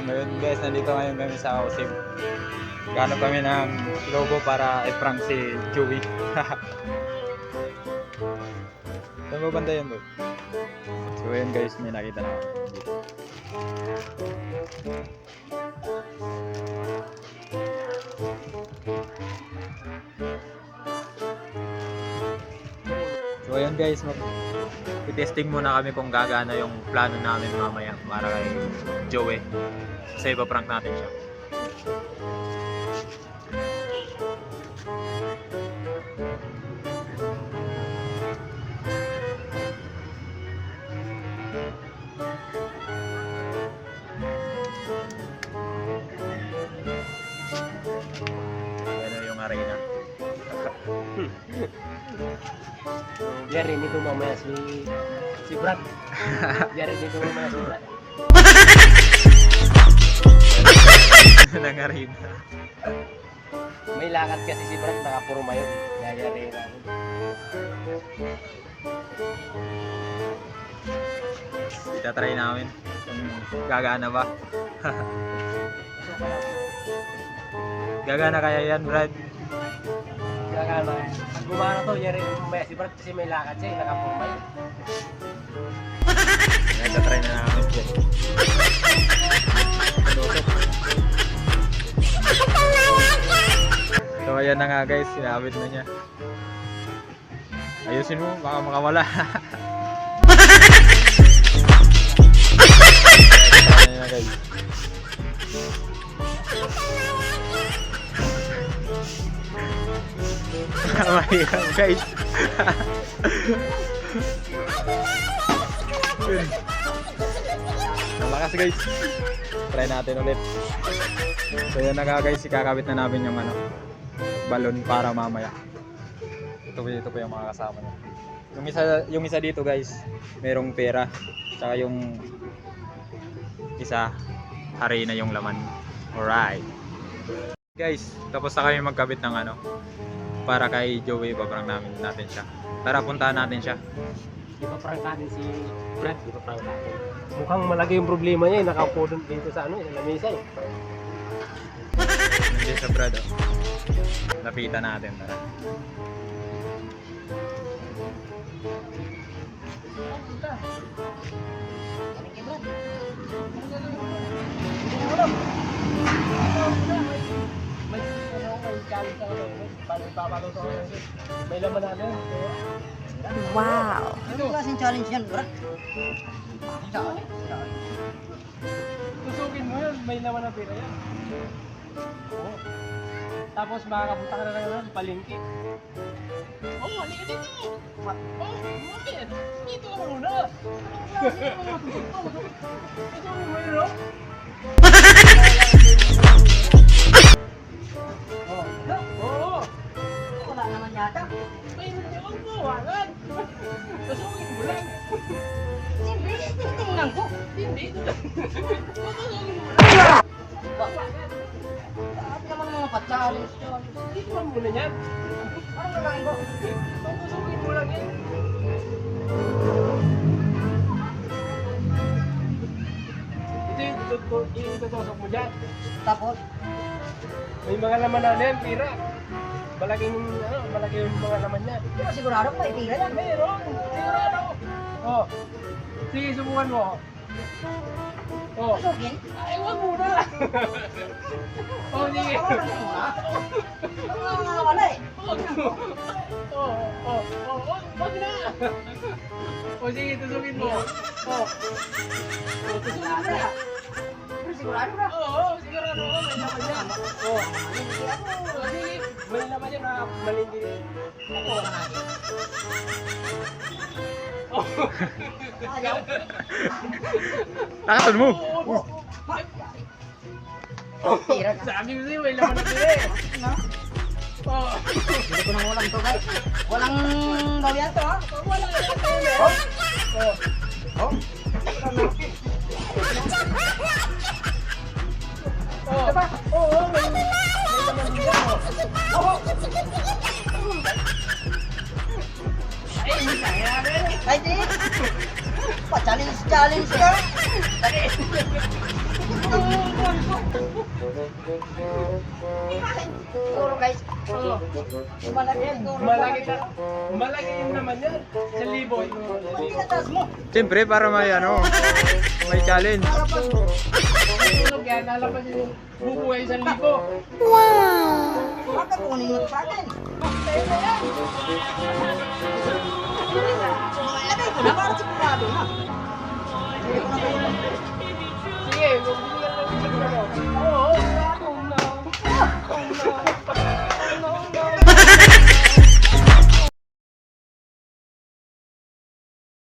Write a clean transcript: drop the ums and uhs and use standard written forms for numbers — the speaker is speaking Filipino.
Ngayon guys, nandito ngayon kami sa Ausig. Gano kami ng logo para i-prank si Chewy. Saan ba banda yun, boy? So yun guys, may nakita na ako dito. So ayun guys, i-testing muna kami kung gagana yung plano namin mamaya para kay Joey. Kasi ipa-prank natin siya. Yan yung arena. Biarin itu mamaya si Brad. Biarin itu mamaya si Brad. Ng arena. May lakad kasi si Brad nakapurma yun. Biarin namin. Itatry namin kung gagana ba. Gagana kaya yan, Brad? Gagana. Pag gumana to, biarin mamaya si Brad kasi may lakad siya, nakapurma yun. Itatry na namin siya. So ayan na nga guys, sinabit na niya. Ayusin mo, baka makawala. Ayan na guys. Mahirap guys. Malakas guys. Try natin ulit. So yan na nga guys, ikakabit na namin yung balon para mamaya. Ito po yung mga kasama niya. Yung isa dito guys, merong pera. Tsaka yung isa, harina yung laman. Alright. Guys, tapos na kami magkabit ng para kay Joey, paprank natin siya. Tara, puntahan natin siya. Ipaprank natin si Brad, ipaprank natin. Mukhang malaki yung problema niya, nakaupo doon dito sa sa lamesa eh. Hindi siya Brad, oh. Lapitan natin, tara. May laman natin. Wow. Anong klaseng challenge yan, bro? Tusugin mo yun, may laman na pera yan. Oo. Tapos makakapunta ka na lang ng palengke. Oo, halika dito! Oo, bakit? Dito ka muna! Tusugin mo yun, no? Oo! Wala naman yata. May nagawang buwangan! Tusugin mo lang! Hindi, titingnan ko. Hindi! Tusugin mo lang! Lahat naman ng mga pa-challenge yun. Dito ka muna yan! Ano lang ko? Tusugin mo lang yan! Ito yung itutusok mo dyan. Tapos, May mga laman na yan, pira. Malaking yung mga laman niya. di ba sigurado pa itira yan? Meron! Sigurado! Oh. Sige, subukan mo. Oh. Pasugin? Ay, wag muna! Oh, sige. Wala eh. Wag na! Oh, sige, tusugin mo. Oh. Tusugin mo na. Pero sigurado ba? Oo, sigurado ako, may laman yan. Oh. Hindi ako. Oh, sige, may laman yan na malindi. Ako. Oh. Ayaw. Takasan mo! Tira ka. Sabi mo sa'yo, may laman na pera eh. No? Oh. Hindi ko nang walang to, guys. Walang daw yan to, ha? Wala na yung pera. Oh. Oh. Oh. Diba? Oo, may laman din yan. Oh. Ay, hindi kaya rin. Ay, di. Pa-challenge ka. Dali. Siguro guys. Oo. Malaki siguro. Malaki na. Malaki yun naman yan. 1,000. Pinatas mo. Siyempre, para may ano, may challenge. Tulog yan. Nalaman yung bubuhay 1,000. Baka kunin mo sa akin. Lagay ko na para sigurado na. Sige,